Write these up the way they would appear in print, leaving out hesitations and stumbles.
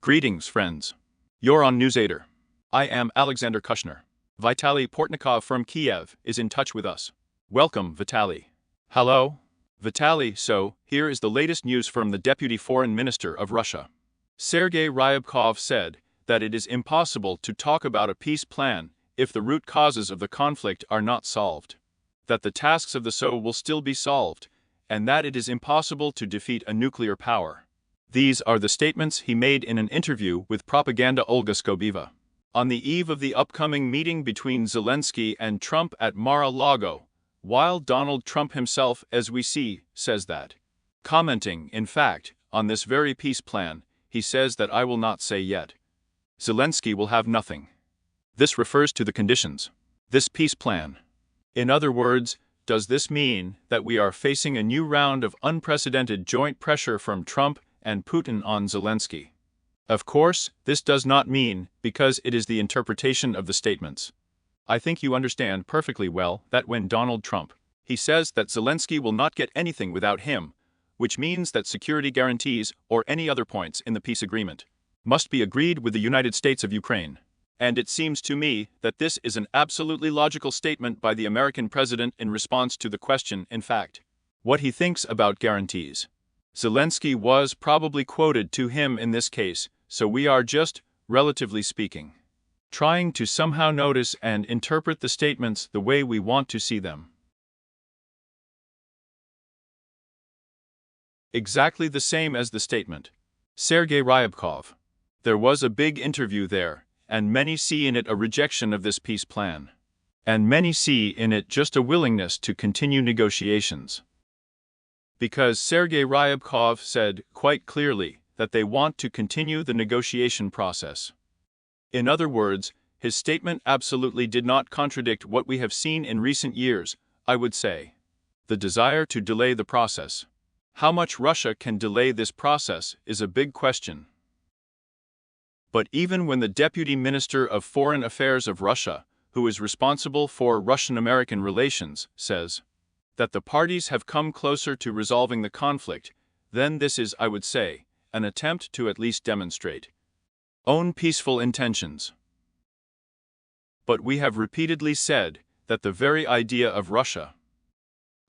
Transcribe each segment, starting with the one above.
Greetings, friends. You're on NewsAder. I am Alexander Kushner. Vitaly Portnikov from Kiev is in touch with us. Welcome, Vitaly. Hello? Vitaly, so, here is the latest news from the Deputy Foreign Minister of Russia. Sergei Ryabkov said that it is impossible to talk about a peace plan if the root causes of the conflict are not solved. That the tasks of the SO will still be solved, and that it is impossible to defeat a nuclear power. These are the statements he made in an interview with Propaganda Olga Skobeva. On the eve of the upcoming meeting between Zelensky and Trump at Mar-a-Lago, while Donald Trump himself, as we see, says that. Commenting, in fact, on this very peace plan, he says that I will not say yet. Zelensky will have nothing. This refers to the conditions. This peace plan. In other words, does this mean that we are facing a new round of unprecedented joint pressure from Trump and Putin on Zelensky? Of course, this does not mean, because it is the interpretation of the statements. I think you understand perfectly well that when Donald Trump, he says that Zelensky will not get anything without him, which means that security guarantees or any other points in the peace agreement must be agreed with the United States of Ukraine. And it seems to me that this is an absolutely logical statement by the American president in response to the question, in fact, what he thinks about guarantees. Zelensky was probably quoted to him in this case, so we are just, relatively speaking, trying to somehow notice and interpret the statements the way we want to see them. Exactly the same as the statement. Sergei Ryabkov. There was a big interview there, and many see in it a rejection of this peace plan. And many see in it just a willingness to continue negotiations. Because Sergei Ryabkov said quite clearly that they want to continue the negotiation process. In other words, his statement absolutely did not contradict what we have seen in recent years, I would say. The desire to delay the process. How much Russia can delay this process is a big question. But even when the Deputy Minister of Foreign Affairs of Russia, who is responsible for Russian-American relations, says that the parties have come closer to resolving the conflict, then this is, I would say, an attempt to at least demonstrate own peaceful intentions. But we have repeatedly said that the very idea of Russia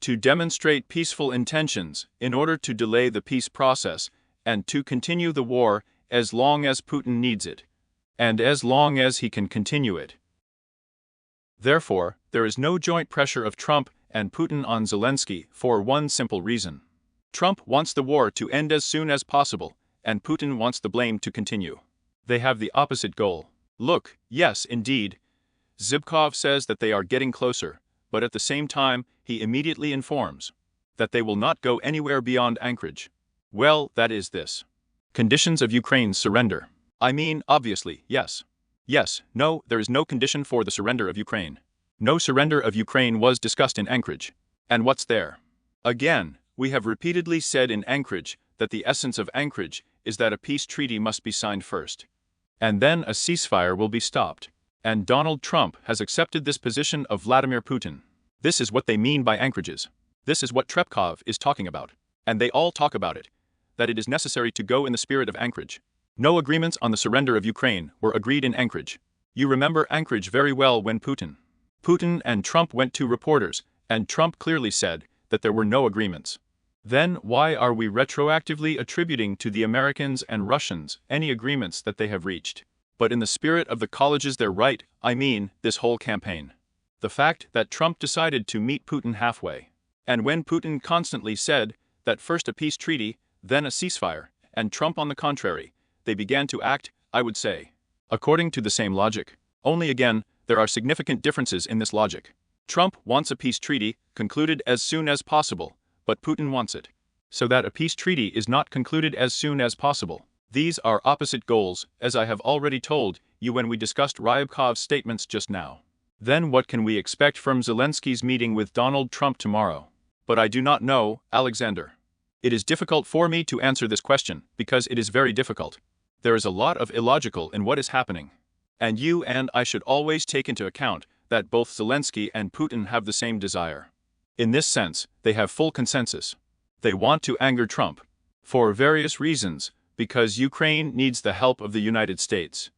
to demonstrate peaceful intentions in order to delay the peace process and to continue the war as long as Putin needs it, and as long as he can continue it. Therefore, there is no joint pressure of Trump and Putin on Zelensky for one simple reason. Trump wants the war to end as soon as possible, and Putin wants the blame to continue. They have the opposite goal. Look, yes, indeed, Zybkov says that they are getting closer, but at the same time, he immediately informs that they will not go anywhere beyond Anchorage. Well, that is this. Conditions of Ukraine's surrender. I mean, obviously, yes. Yes, no, there is no condition for the surrender of Ukraine. No surrender of Ukraine was discussed in Anchorage. And what's there? Again, we have repeatedly said in Anchorage that the essence of Anchorage is that a peace treaty must be signed first. And then a ceasefire will be stopped. And Donald Trump has accepted this position of Vladimir Putin. This is what they mean by anchorages. This is what Trepkov is talking about. And they all talk about it. That it is necessary to go in the spirit of Anchorage. No agreements on the surrender of Ukraine were agreed in Anchorage. You remember Anchorage very well when Putin and Trump went to reporters, and Trump clearly said that there were no agreements. Then why are we retroactively attributing to the Americans and Russians any agreements that they have reached? But in the spirit of the colleges they're right, I mean, this whole campaign. The fact that Trump decided to meet Putin halfway. And when Putin constantly said that first a peace treaty, then a ceasefire, and Trump on the contrary, they began to act, I would say, according to the same logic. Only again, there are significant differences in this logic. Trump wants a peace treaty concluded as soon as possible, but Putin wants it so that a peace treaty is not concluded as soon as possible. These are opposite goals, as I have already told you when we discussed Ryabkov's statements just now. Then what can we expect from Zelensky's meeting with Donald Trump tomorrow? But I do not know, Alexander. It is difficult for me to answer this question because it is very difficult. There is a lot of illogical in what is happening. And you and I should always take into account that both Zelensky and Putin have the same desire. In this sense, they have full consensus. They want to anger Trump. For various reasons, because Ukraine needs the help of the United States.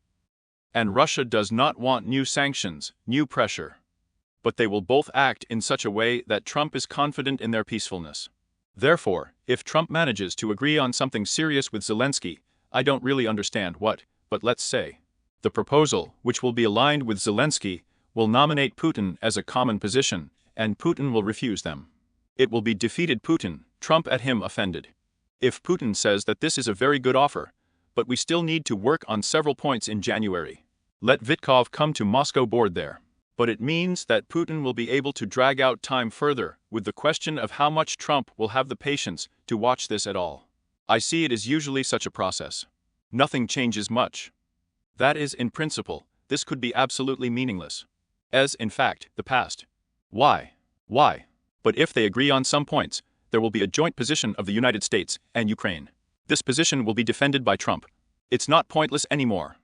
And Russia does not want new sanctions, new pressure. But they will both act in such a way that Trump is confident in their peacefulness. Therefore, if Trump manages to agree on something serious with Zelensky, I don't really understand what, but let's say the proposal, which will be aligned with Zelensky, will nominate Putin as a common position, and Putin will refuse them. It will be defeated Putin, Trump at him offended. If Putin says that this is a very good offer, but we still need to work on several points in January, let Vitkov come to Moscow board there. But it means that Putin will be able to drag out time further with the question of how much Trump will have the patience to watch this at all. I see it as usually such a process. Nothing changes much. That is, in principle, this could be absolutely meaningless. As, in fact, the past. Why? But if they agree on some points, there will be a joint position of the United States and Ukraine. This position will be defended by Trump. It's not pointless anymore.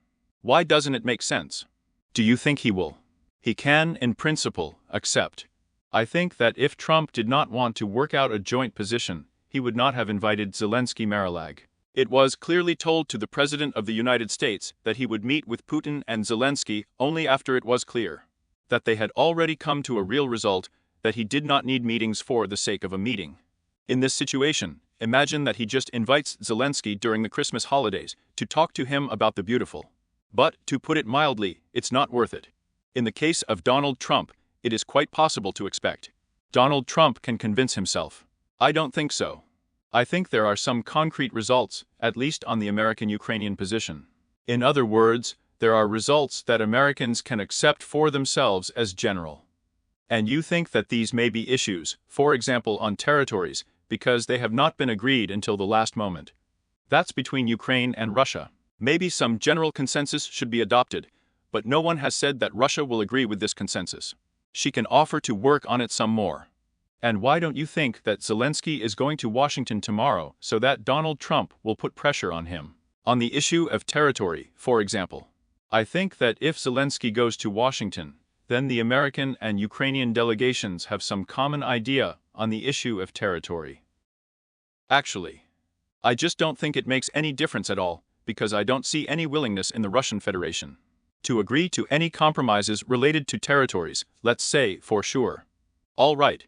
Why doesn't it make sense? Do you think he will? He can, in principle, accept. I think that if Trump did not want to work out a joint position, he would not have invited Zelensky Marilag. It was clearly told to the President of the United States that he would meet with Putin and Zelensky only after it was clear that they had already come to a real result, that he did not need meetings for the sake of a meeting. In this situation, imagine that he just invites Zelensky during the Christmas holidays to talk to him about the beautiful. But, to put it mildly, it's not worth it. In the case of Donald Trump, it is quite possible to expect. Donald Trump can convince himself. I don't think so. I think there are some concrete results, at least on the American-Ukrainian position. In other words, there are results that Americans can accept for themselves as general. And you think that these may be issues, for example on territories, because they have not been agreed until the last moment. That's between Ukraine and Russia. Maybe some general consensus should be adopted, but no one has said that Russia will agree with this consensus. She can offer to work on it some more. And why don't you think that Zelensky is going to Washington tomorrow so that Donald Trump will put pressure on him? On the issue of territory, for example. I think that if Zelensky goes to Washington, then the American and Ukrainian delegations have some common idea on the issue of territory. Actually, I just don't think it makes any difference at all, because I don't see any willingness in the Russian Federation to agree to any compromises related to territories, let's say, for sure. All right.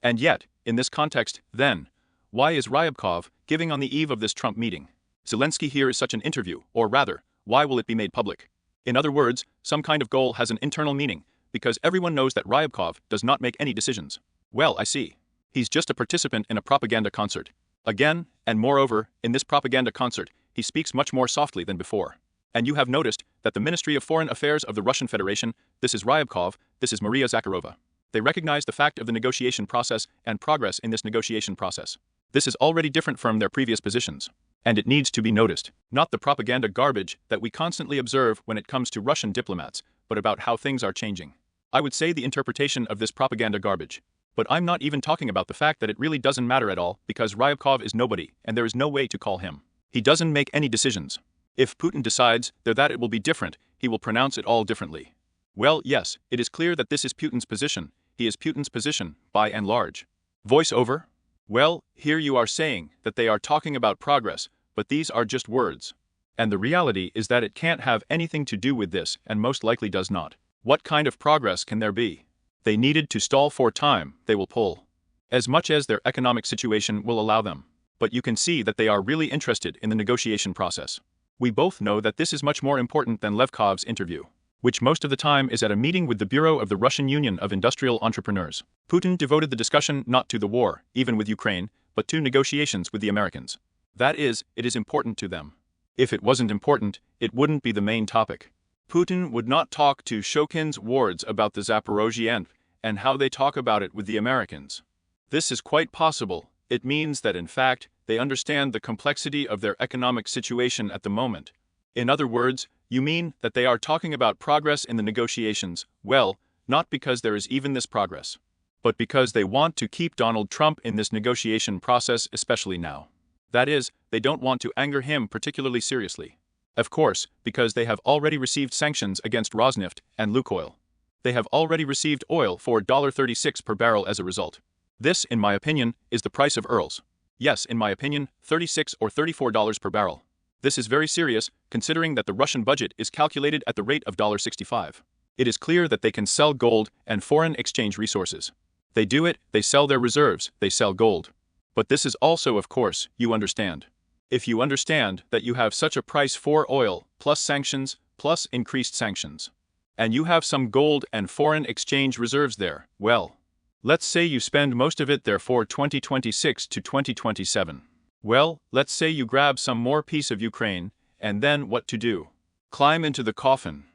And yet, in this context, then, why is Ryabkov giving on the eve of this Trump meeting? Zelensky here is such an interview, or rather, why will it be made public? In other words, some kind of goal has an internal meaning, because everyone knows that Ryabkov does not make any decisions. Well, I see. He's just a participant in a propaganda concert. Again, and moreover, in this propaganda concert, he speaks much more softly than before. And you have noticed that the Ministry of Foreign Affairs of the Russian Federation, this is Ryabkov, this is Maria Zakharova. They recognize the fact of the negotiation process and progress in this negotiation process. This is already different from their previous positions. And it needs to be noticed, not the propaganda garbage that we constantly observe when it comes to Russian diplomats, but about how things are changing. I would say the interpretation of this propaganda garbage. But I'm not even talking about the fact that it really doesn't matter at all, because Ryabkov is nobody, and there is no way to call him. He doesn't make any decisions. If Putin decides that it will be different, he will pronounce it all differently. Well, yes, it is clear that this is Putin's position. He is Putin's position, by and large. Voice over? Well, here you are saying that they are talking about progress, but these are just words. And the reality is that it can't have anything to do with this, and most likely does not. What kind of progress can there be? They needed to stall for time, they will pull. As much as their economic situation will allow them. But you can see that they are really interested in the negotiation process. We both know that this is much more important than Levkov's interview, which most of the time is at a meeting with the Bureau of the Russian Union of Industrial Entrepreneurs. Putin devoted the discussion not to the war, even with Ukraine, but to negotiations with the Americans. That is, it is important to them. If it wasn't important, it wouldn't be the main topic. Putin would not talk to Shokin's wards about the Zaporozhye and how they talk about it with the Americans. This is quite possible. It means that in fact, they understand the complexity of their economic situation at the moment. In other words, you mean that they are talking about progress in the negotiations, well, not because there is even this progress, but because they want to keep Donald Trump in this negotiation process, especially now. That is, they don't want to anger him particularly seriously. Of course, because they have already received sanctions against Rosneft and Lukoil. They have already received oil for $36 per barrel as a result. This, in my opinion, is the price of Urals. Yes, in my opinion, $36 or $34 per barrel. This is very serious, considering that the Russian budget is calculated at the rate of $65. It is clear that they can sell gold and foreign exchange resources. They do it, they sell their reserves, they sell gold. But this is also, of course, you understand. If you understand that you have such a price for oil, plus sanctions, plus increased sanctions, and you have some gold and foreign exchange reserves there, well, let's say you spend most of it there for 2026 to 2027. Well, let's say you grab some more piece of Ukraine, and then what to do? Climb into the coffin?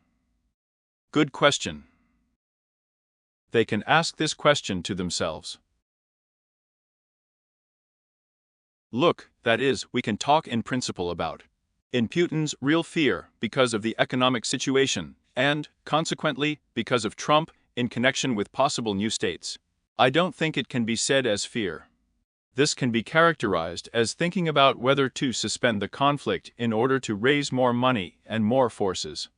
Good question. They can ask this question to themselves. Look, that is, we can talk in principle about. In Putin's real fear because of the economic situation, and, consequently, because of Trump in connection with possible new states. I don't think it can be said as fear. This can be characterized as thinking about whether to suspend the conflict in order to raise more money and more forces.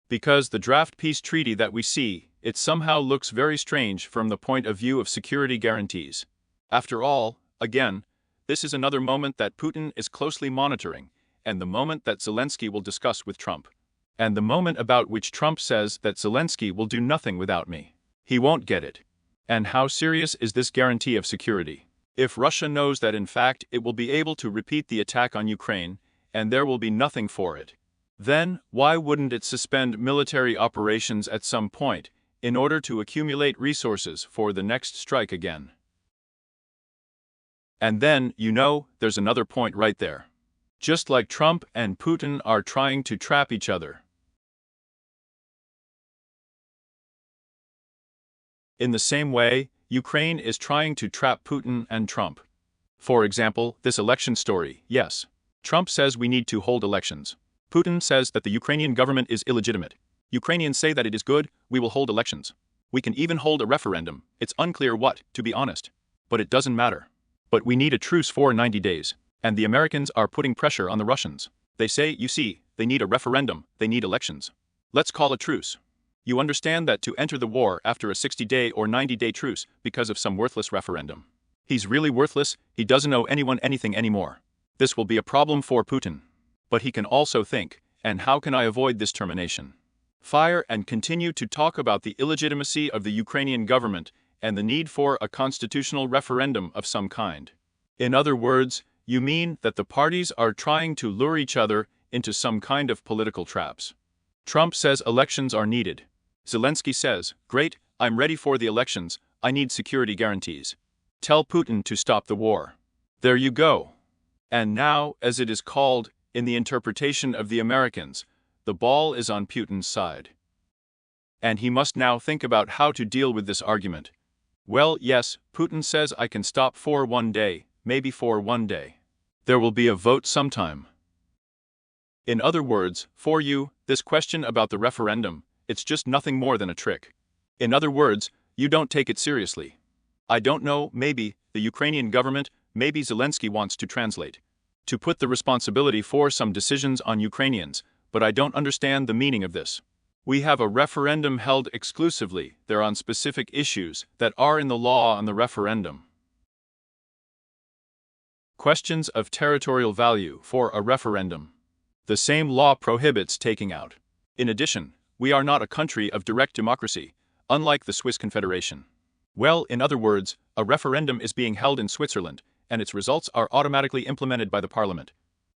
Because the draft peace treaty that we see, it somehow looks very strange from the point of view of security guarantees. After all, again, this is another moment that Putin is closely monitoring, and the moment that Zelensky will discuss with Trump. And the moment about which Trump says that Zelensky will do nothing without me. He won't get it. And how serious is this guarantee of security? If Russia knows that in fact it will be able to repeat the attack on Ukraine, and there will be nothing for it, then why wouldn't it suspend military operations at some point in order to accumulate resources for the next strike again? And then, there's another point right there. Just like Trump and Putin are trying to trap each other. In the same way, Ukraine is trying to trap Putin and Trump. For example, this election story, yes. Trump says we need to hold elections. Putin says that the Ukrainian government is illegitimate. Ukrainians say that it is good, we will hold elections. We can even hold a referendum, it's unclear what, to be honest. But it doesn't matter. But we need a truce for 90 days. And the Americans are putting pressure on the Russians. They say, you see, they need a referendum, they need elections. Let's call a truce. You understand that to enter the war after a 60-day or 90-day truce because of some worthless referendum. He's really worthless, he doesn't owe anyone anything anymore. This will be a problem for Putin. But he can also think, and how can I avoid this termination? Fire and continue to talk about the illegitimacy of the Ukrainian government and the need for a constitutional referendum of some kind. In other words, you mean that the parties are trying to lure each other into some kind of political traps. Trump says elections are needed. Zelensky says, great, I'm ready for the elections, I need security guarantees. Tell Putin to stop the war. There you go. And now, as it is called, in the interpretation of the Americans, the ball is on Putin's side. And he must now think about how to deal with this argument. Well, yes, Putin says I can stop for one day, maybe for one day. There will be a vote sometime. In other words, for you, this question about the referendum, it's just nothing more than a trick. In other words, you don't take it seriously. I don't know, maybe, the Ukrainian government, maybe Zelensky wants to translate. To put the responsibility for some decisions on Ukrainians, but I don't understand the meaning of this. We have a referendum held exclusively there on specific issues that are in the law on the referendum. Questions of territorial value for a referendum. The same law prohibits taking out. In addition, we are not a country of direct democracy, unlike the Swiss Confederation. Well, in other words, a referendum is being held in Switzerland, and its results are automatically implemented by the parliament.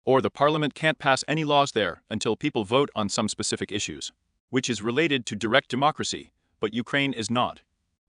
Or the parliament can't pass any laws there until people vote on some specific issues, which is related to direct democracy, but Ukraine is not.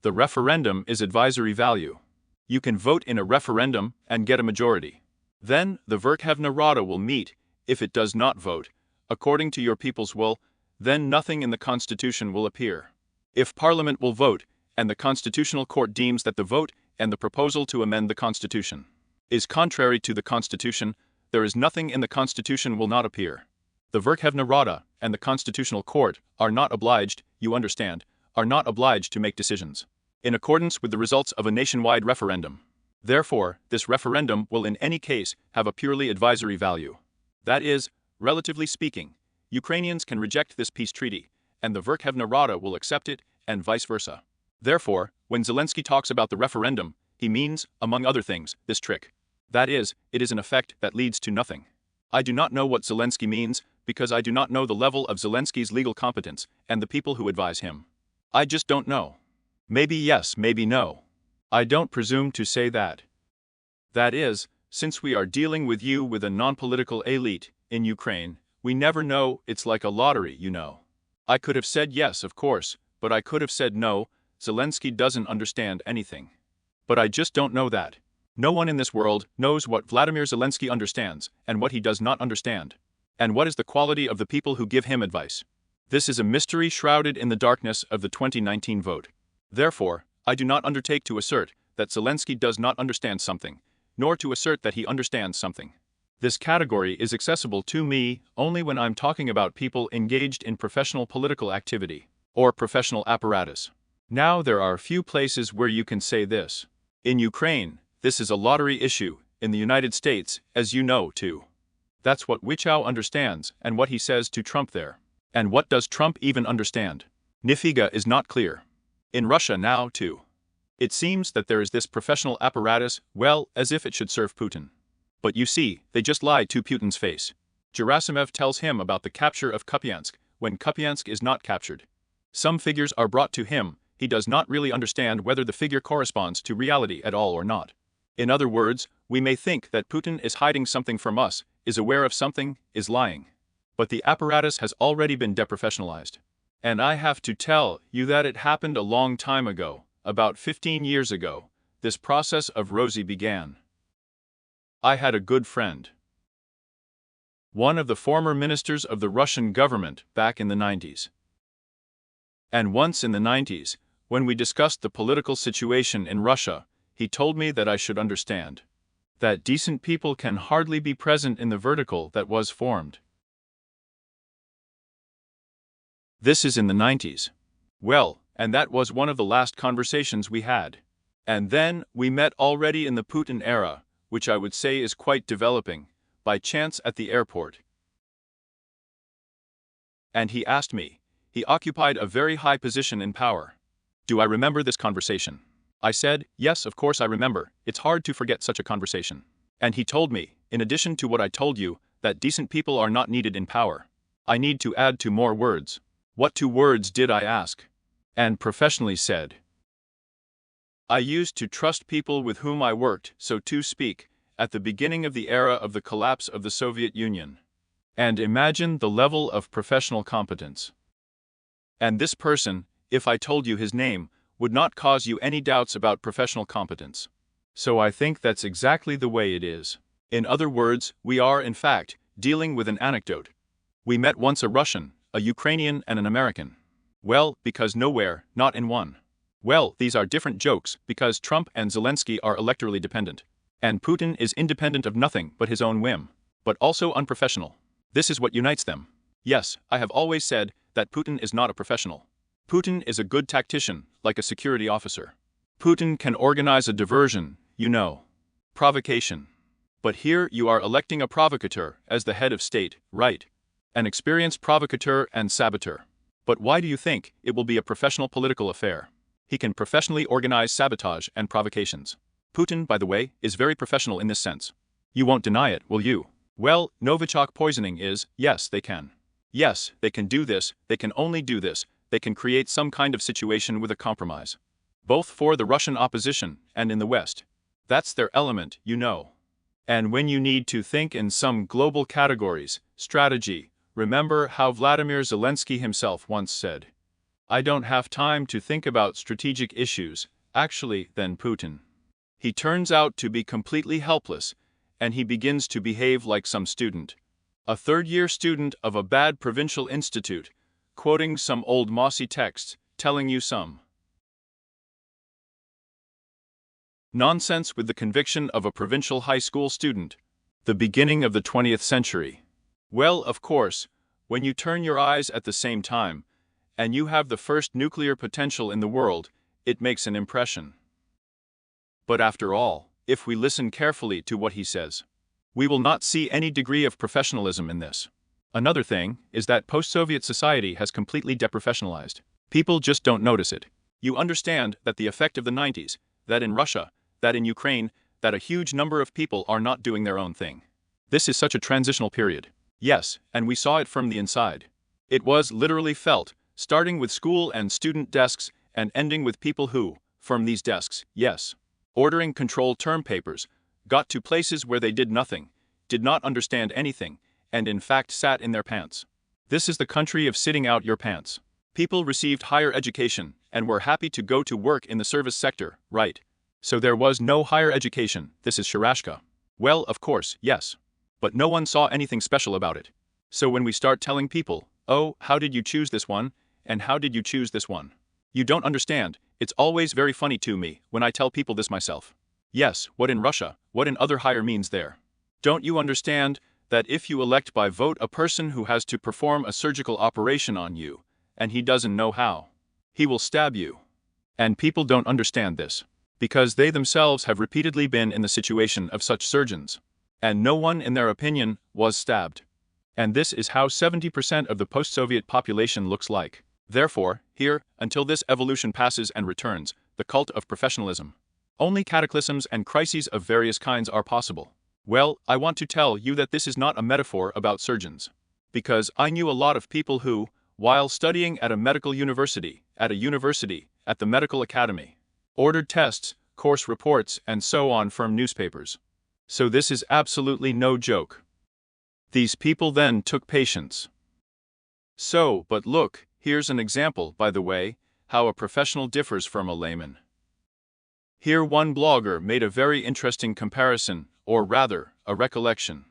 The referendum is advisory value. You can vote in a referendum and get a majority. Then, the Verkhovna Rada will meet. If it does not vote, according to your people's will, then nothing in the constitution will appear. If Parliament will vote, and the Constitutional Court deems that the vote and the proposal to amend the Constitution is contrary to the Constitution, there is nothing in the Constitution will not appear. The Verkhovna Rada and the Constitutional Court are not obliged, you understand, are not obliged to make decisions in accordance with the results of a nationwide referendum. Therefore, this referendum will in any case have a purely advisory value. That is, relatively speaking, Ukrainians can reject this peace treaty, and the Verkhovna Rada will accept it, and vice versa. Therefore, when Zelensky talks about the referendum, he means, among other things, this trick. That is, it is an effect that leads to nothing. I do not know what Zelensky means, because I do not know the level of Zelensky's legal competence and the people who advise him. I just don't know. Maybe yes, maybe no. I don't presume to say that. That is, since we are dealing with a non-political elite in Ukraine, we never know. It's like a lottery, you know. I could have said yes, of course, but I could have said no, Zelensky doesn't understand anything. But I just don't know that. No one in this world knows what Vladimir Zelensky understands and what he does not understand. And what is the quality of the people who give him advice. This is a mystery shrouded in the darkness of the 2019 vote. Therefore, I do not undertake to assert that Zelensky does not understand something, nor to assert that he understands something. This category is accessible to me only when I'm talking about people engaged in professional political activity or professional apparatus. Now there are few places where you can say this. In Ukraine, this is a lottery issue. In the United States, as you know, too. That's what Wichow understands and what he says to Trump there. And what does Trump even understand? Nifiga is not clear. In Russia now, too. It seems that there is this professional apparatus, well, as if it should serve Putin. But you see, they just lied to Putin's face. Gerasimov tells him about the capture of Kupiansk, when Kupiansk is not captured. Some figures are brought to him, he does not really understand whether the figure corresponds to reality at all or not. In other words, we may think that Putin is hiding something from us, is aware of something, is lying. But the apparatus has already been deprofessionalized. And I have to tell you that it happened a long time ago, about 15 years ago, this process of Rosie began. I had a good friend. One of the former ministers of the Russian government back in the 90s. And once in the 90s, when we discussed the political situation in Russia, he told me that I should understand that decent people can hardly be present in the vertical that was formed. This is in the 90s. Well, and that was one of the last conversations we had. And then we met already in the Putin era, which I would say is quite developing, by chance at the airport. And he asked me. He occupied a very high position in power. Do I remember this conversation? I said, yes, of course I remember. It's hard to forget such a conversation. And he told me, in addition to what I told you, that decent people are not needed in power. I need to add 2 more words. What 2 words did I ask? And professionally said, I used to trust people with whom I worked, so to speak, at the beginning of the era of the collapse of the Soviet Union. And imagine the level of professional competence. And this person, if I told you his name, would not cause you any doubts about professional competence. So I think that's exactly the way it is. In other words, we are, in fact, dealing with an anecdote. We met once a Russian, a Ukrainian and an American. Well, because nowhere, not in one. Well, these are different jokes, because Trump and Zelensky are electorally dependent. And Putin is independent of nothing but his own whim. But also unprofessional. This is what unites them. Yes, I have always said that Putin is not a professional. Putin is a good tactician, like a security officer. Putin can organize a diversion, you know. Provocation. But here you are electing a provocateur as the head of state, right? An experienced provocateur and saboteur. But why do you think it will be a professional political affair? He can professionally organize sabotage and provocations. Putin, by the way, is very professional in this sense. You won't deny it, will you? Well, Novichok poisoning is, yes, they can. Yes, they can do this, they can only do this, they can create some kind of situation with a compromise. Both for the Russian opposition and in the West. That's their element, you know. And when you need to think in some global categories, strategy, remember how Vladimir Zelensky himself once said, I don't have time to think about strategic issues, actually, then Putin. He turns out to be completely helpless, and he begins to behave like some student. A third-year student of a bad provincial institute, quoting some old mossy texts, telling you some nonsense with the conviction of a provincial high school student. The beginning of the 20th century. Well, of course, when you turn your eyes at the same time, and you have the first nuclear potential in the world, it makes an impression. But after all, if we listen carefully to what he says, we will not see any degree of professionalism in this. Another thing is that post-Soviet society has completely deprofessionalized. People just don't notice it. You understand that the effect of the 90s, that in Russia, that in Ukraine, that a huge number of people are not doing their own thing. This is such a transitional period. Yes, and we saw it from the inside. It was literally felt, starting with school and student desks and ending with people who, from these desks, yes, ordering control term papers, got to places where they did nothing, did not understand anything, and in fact sat in their pants. This is the country of sitting out your pants. People received higher education and were happy to go to work in the service sector, right? So there was no higher education, this is Sharashka. Well, of course, yes. But no one saw anything special about it. So when we start telling people, oh, how did you choose this one, and how did you choose this one? You don't understand, it's always very funny to me when I tell people this myself. Yes, what in Russia, what in other higher means there? Don't you understand that if you elect by vote a person who has to perform a surgical operation on you, and he doesn't know how, he will stab you? And people don't understand this, because they themselves have repeatedly been in the situation of such surgeons. And no one, in their opinion, was stabbed. And this is how 70% of the post-Soviet population looks like. Therefore, here, until this evolution passes and returns, the cult of professionalism. Only cataclysms and crises of various kinds are possible. Well, I want to tell you that this is not a metaphor about surgeons. Because I knew a lot of people who, while studying at a medical university, at the medical academy, ordered tests, course reports, and so on from newspapers. So this is absolutely no joke. These people then took patients. So, but look, here's an example, by the way, how a professional differs from a layman. Here one blogger made a very interesting comparison, or rather, a recollection.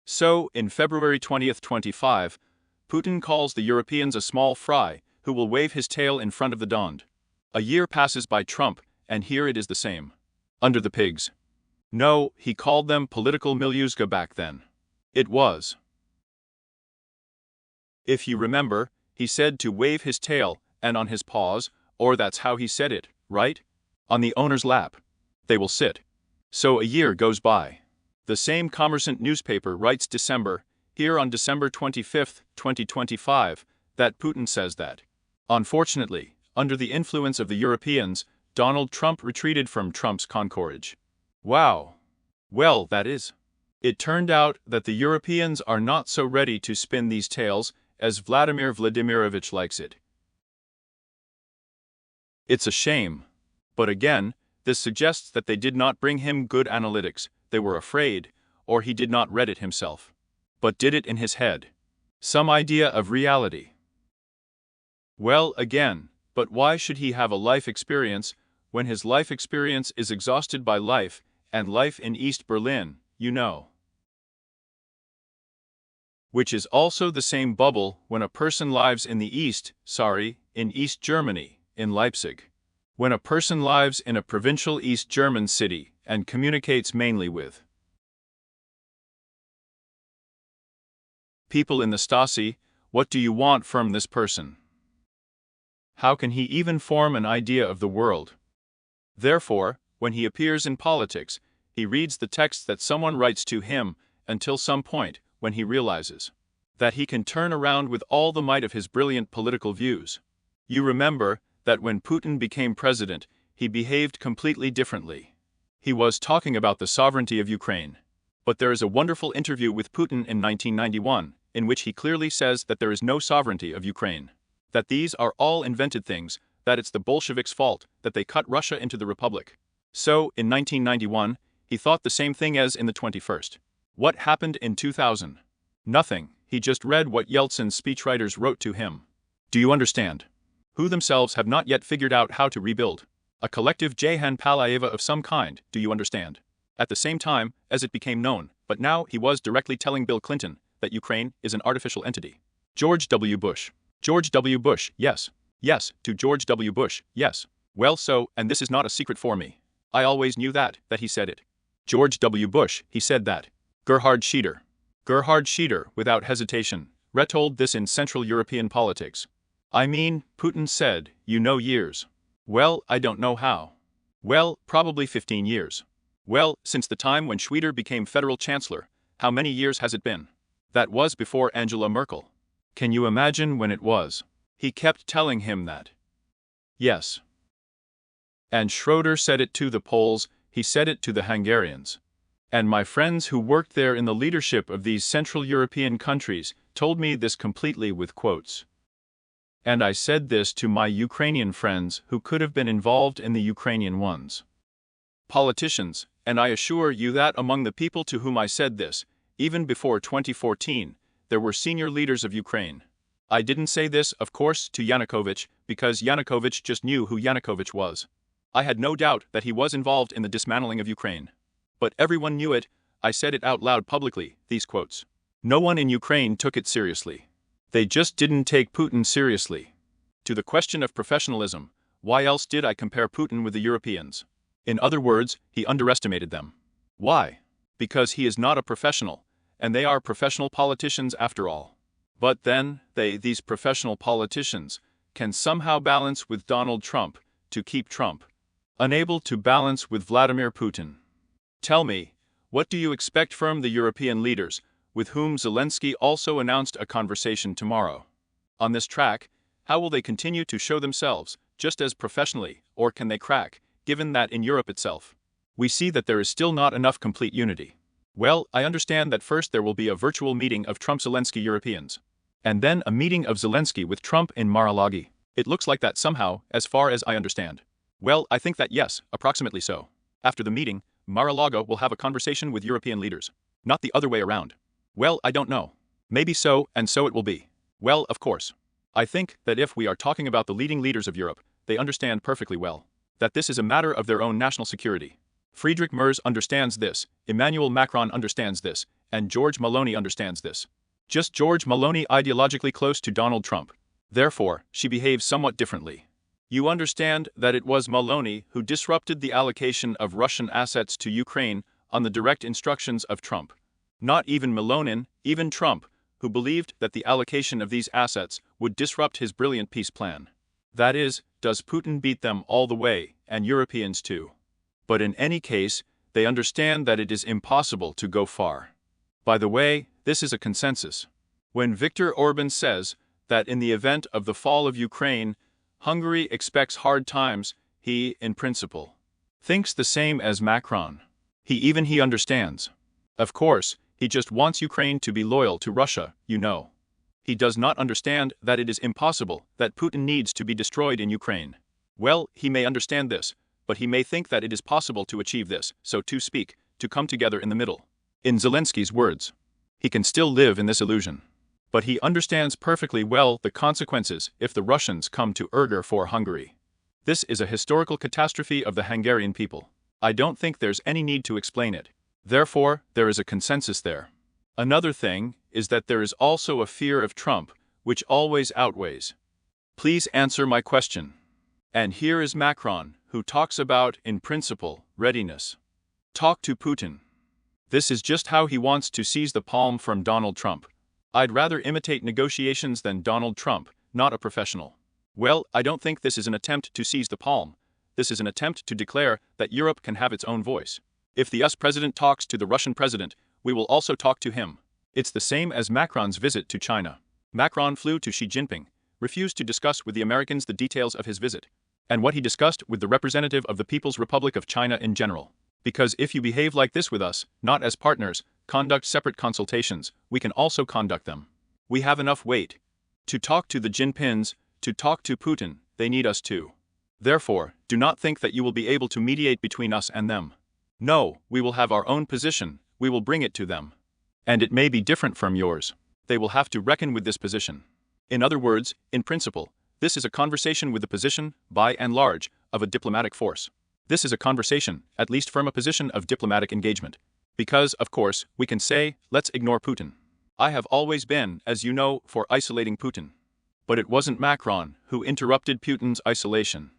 So, in February 2025, Putin calls the Europeans a small fry who will wave his tail in front of the Don. A year passes by Trump, and here it is the same. Under the pigs. No, he called them political milieuska back then. It was. If you remember, he said to wave his tail, and on his paws, or that's how he said it, right? On the owner's lap. They will sit. So a year goes by. The same Kommersant newspaper writes December, here on December 25, 2025, that Putin says that. Unfortunately, under the influence of the Europeans, Donald Trump retreated from Trump's concourage. Wow. Well, that is. It turned out that the Europeans are not so ready to spin these tales as Vladimir Vladimirovich likes it. It's a shame. But again, this suggests that they did not bring him good analytics, they were afraid, or he did not read it himself. But did it in his head. Some idea of reality. Well, again, but why should he have a life experience when his life experience is exhausted by life, and life in East Berlin, you know? Which is also the same bubble when a person lives in the East, in East Germany, in Leipzig. When a person lives in a provincial East German city and communicates mainly with people in the Stasi, what do you want from this person? How can he even form an idea of the world? Therefore, when he appears in politics, he reads the text that someone writes to him until some point when he realizes that he can turn around with all the might of his brilliant political views. You remember that when Putin became president, he behaved completely differently. He was talking about the sovereignty of Ukraine. But there is a wonderful interview with Putin in 1991, in which he clearly says that there is no sovereignty of Ukraine. That these are all invented things, that it's the Bolsheviks' fault, that they cut Russia into the Republic. So, in 1991, he thought the same thing as in the 21st. What happened in 2000? Nothing, he just read what Yeltsin's speechwriters wrote to him. Do you understand? Who themselves have not yet figured out how to rebuild. A collective Jahan Palayeva of some kind, do you understand? At the same time, as it became known, but now he was directly telling Bill Clinton that Ukraine is an artificial entity. George W. Bush. George W. Bush, yes. Yes, to George W. Bush, yes. Well, so, and this is not a secret for me. I always knew that he said it. George W. Bush, he said that. Gerhard Schieder. Gerhard Schieder, without hesitation, retold this in Central European politics. I mean, Putin said, years. Well, I don't know how. Well, probably 15 years. Well, since the time when Schroeder became federal chancellor, how many years has it been? That was before Angela Merkel. Can you imagine when it was? He kept telling him that. Yes. And Schroeder said it to the Poles, he said it to the Hungarians. And my friends who worked there in the leadership of these Central European countries told me this completely with quotes. And I said this to my Ukrainian friends who could have been involved in the Ukrainian ones. Politicians, and I assure you that among the people to whom I said this, even before 2014, there were senior leaders of Ukraine. I didn't say this, of course, to Yanukovych, because Yanukovych just knew who Yanukovych was. I had no doubt that he was involved in the dismantling of Ukraine. But everyone knew it. I said it out loud publicly, these quotes. No one in Ukraine took it seriously. They just didn't take Putin seriously. To the question of professionalism, why else did I compare Putin with the Europeans? In other words, he underestimated them. Why? Because he is not a professional, and they are professional politicians after all. But then, these professional politicians, can somehow balance with Donald Trump, to keep Trump unable to balance with Vladimir Putin. Tell me, what do you expect from the European leaders, with whom Zelensky also announced a conversation tomorrow? On this track, how will they continue to show themselves, just as professionally, or can they crack, given that in Europe itself, we see that there is still not enough complete unity? Well, I understand that first there will be a virtual meeting of Trump-Zelensky Europeans, and then a meeting of Zelensky with Trump in Mar-a-Lago. It looks like that somehow, as far as I understand. Well, I think that yes, approximately so. After the meeting, Mar-a-Lago will have a conversation with European leaders. Not the other way around. Well, I don't know. Maybe so, and so it will be. Well, of course. I think that if we are talking about the leading leaders of Europe, they understand perfectly well that this is a matter of their own national security. Friedrich Merz understands this, Emmanuel Macron understands this, and George Maloney understands this. Just George Maloney ideologically close to Donald Trump. Therefore, she behaves somewhat differently. You understand that it was Maloney who disrupted the allocation of Russian assets to Ukraine on the direct instructions of Trump. Not even Maloney, even Trump, who believed that the allocation of these assets would disrupt his brilliant peace plan. That is, does Putin beat them all the way, and Europeans too? But in any case, they understand that it is impossible to go far. By the way, this is a consensus. When Viktor Orban says that in the event of the fall of Ukraine, Hungary expects hard times, he, in principle, thinks the same as Macron. He understands. Of course, he just wants Ukraine to be loyal to Russia, you know. He does not understand that it is impossible, that Putin needs to be destroyed in Ukraine. Well, he may understand this, but he may think that it is possible to achieve this, so to speak, to come together in the middle. In Zelensky's words, he can still live in this illusion. But he understands perfectly well the consequences if the Russians come to Urgar for Hungary. This is a historical catastrophe of the Hungarian people. I don't think there's any need to explain it. Therefore, there is a consensus there. Another thing is that there is also a fear of Trump, which always outweighs. Please answer my question. And here is Macron, who talks about, in principle, readiness. Talk to Putin. This is just how he wants to seize the palm from Donald Trump. I'd rather imitate negotiations than Donald Trump, not a professional. Well, I don't think this is an attempt to seize the palm. This is an attempt to declare that Europe can have its own voice. If the US president talks to the Russian president, we will also talk to him. It's the same as Macron's visit to China. Macron flew to Xi Jinping, refused to discuss with the Americans the details of his visit, and what he discussed with the representative of the People's Republic of China in general. Because if you behave like this with us, not as partners, conduct separate consultations, we can also conduct them. We have enough weight. To talk to the Jinpings, to talk to Putin, they need us too. Therefore, do not think that you will be able to mediate between us and them. No, we will have our own position, we will bring it to them. And it may be different from yours. They will have to reckon with this position. In other words, in principle, this is a conversation with the position, by and large, of a diplomatic force. This is a conversation, at least from a position of diplomatic engagement. Because, of course, we can say, let's ignore Putin. I have always been, as you know, for isolating Putin. But it wasn't Macron who interrupted Putin's isolation.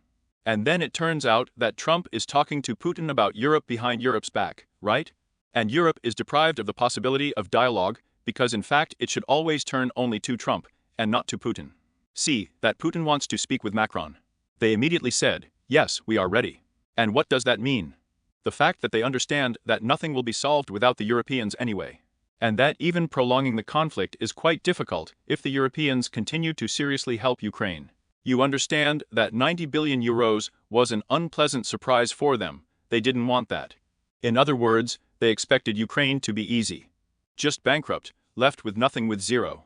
And then it turns out that Trump is talking to Putin about Europe behind Europe's back, right? And Europe is deprived of the possibility of dialogue because in fact it should always turn only to Trump and not to Putin. See, that Putin wants to speak with Macron. They immediately said, yes, we are ready. And what does that mean? The fact that they understand that nothing will be solved without the Europeans anyway. And that even prolonging the conflict is quite difficult if the Europeans continue to seriously help Ukraine. You understand that 90 billion euros was an unpleasant surprise for them. They didn't want that. In other words, they expected Ukraine to be easy. Just bankrupt, left with nothing with zero.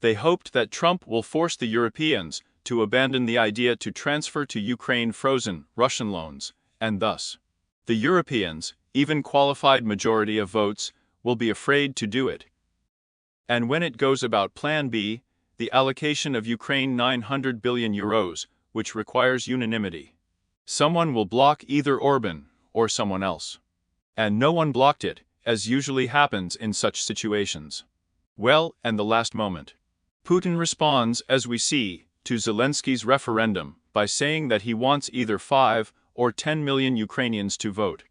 They hoped that Trump will force the Europeans to abandon the idea to transfer to Ukraine frozen Russian loans, and thus, the Europeans, even qualified majority of votes, will be afraid to do it. And when it goes about Plan B, the allocation of Ukraine €900 billion, which requires unanimity, someone will block either Orban or someone else. And no one blocked it, as usually happens in such situations. Well, and the last moment. Putin responds, as we see, to Zelensky's referendum by saying that he wants either 5 or 10 million Ukrainians to vote,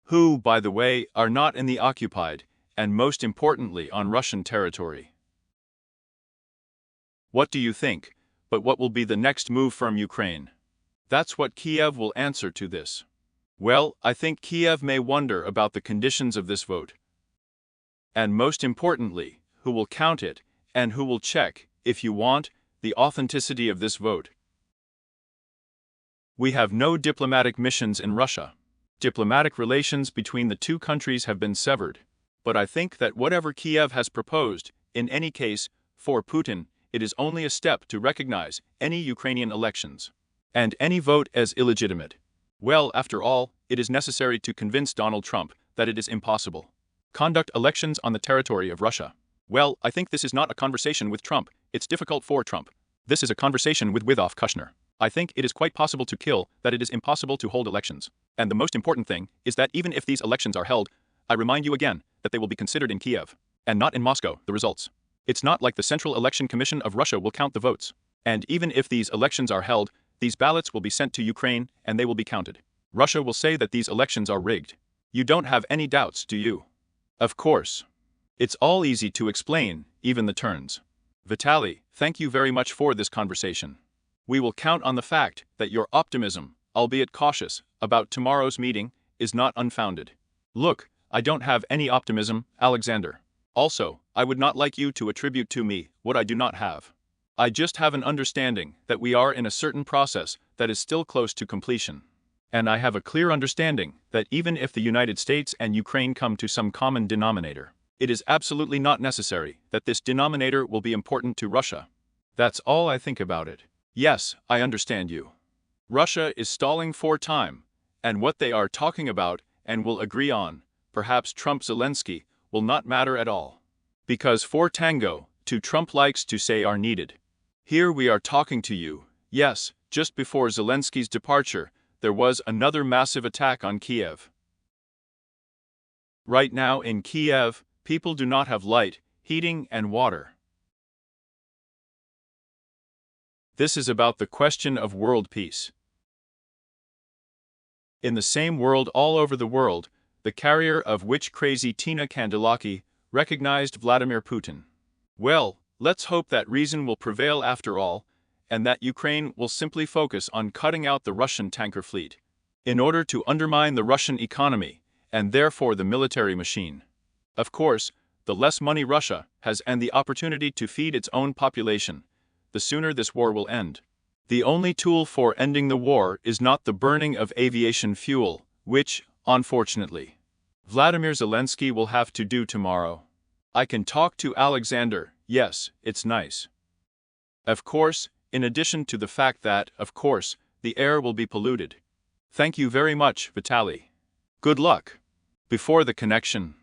who, by the way, are not in the occupied, and most importantly on Russian territory. What do you think? But what will be the next move from Ukraine? That's what Kiev will answer to this. Well, I think Kiev may wonder about the conditions of this vote. And most importantly, who will count it, and who will check, if you want, the authenticity of this vote. We have no diplomatic missions in Russia. Diplomatic relations between the two countries have been severed. But I think that whatever Kiev has proposed, in any case, for Putin, it is only a step to recognize any Ukrainian elections and any vote as illegitimate. Well, after all, it is necessary to convince Donald Trump that it is impossible. Conduct elections on the territory of Russia. Well, I think this is not a conversation with Trump. It's difficult for Trump. This is a conversation with Witoff Kushner. I think it is quite possible to kill that it is impossible to hold elections. And the most important thing is that even if these elections are held, I remind you again that they will be considered in Kiev and not in Moscow, the results. It's not like the Central Election Commission of Russia will count the votes. And even if these elections are held, these ballots will be sent to Ukraine and they will be counted. Russia will say that these elections are rigged. You don't have any doubts, do you? Of course. It's all easy to explain, even the turns. Vitaly, thank you very much for this conversation. We will count on the fact that your optimism, albeit cautious, about tomorrow's meeting, is not unfounded. Look, I don't have any optimism, Alexander. Also, I would not like you to attribute to me what I do not have. I just have an understanding that we are in a certain process that is still close to completion. And I have a clear understanding that even if the United States and Ukraine come to some common denominator, it is absolutely not necessary that this denominator will be important to Russia. That's all I think about it. Yes, I understand you. Russia is stalling for time, and what they are talking about and will agree on, perhaps Trump-Zelensky, will not matter at all. Because for tango, two Trump likes to say are needed. Here we are talking to you. Yes, just before Zelensky's departure, there was another massive attack on Kiev. Right now in Kiev, people do not have light, heating, and water. This is about the question of world peace. In the same world all over the world, the carrier of which crazy Tina Kandelaki recognized Vladimir Putin. Well, let's hope that reason will prevail after all, and that Ukraine will simply focus on cutting out the Russian tanker fleet, in order to undermine the Russian economy, and therefore the military machine. Of course, the less money Russia has and the opportunity to feed its own population, the sooner this war will end. The only tool for ending the war is not the burning of aviation fuel, which, unfortunately, Vladimir Zelensky will have to do tomorrow. I can talk to Alexander, yes, it's nice. Of course, in addition to the fact that, of course, the air will be polluted. Thank you very much, Vitaly. Good luck. Before the connection.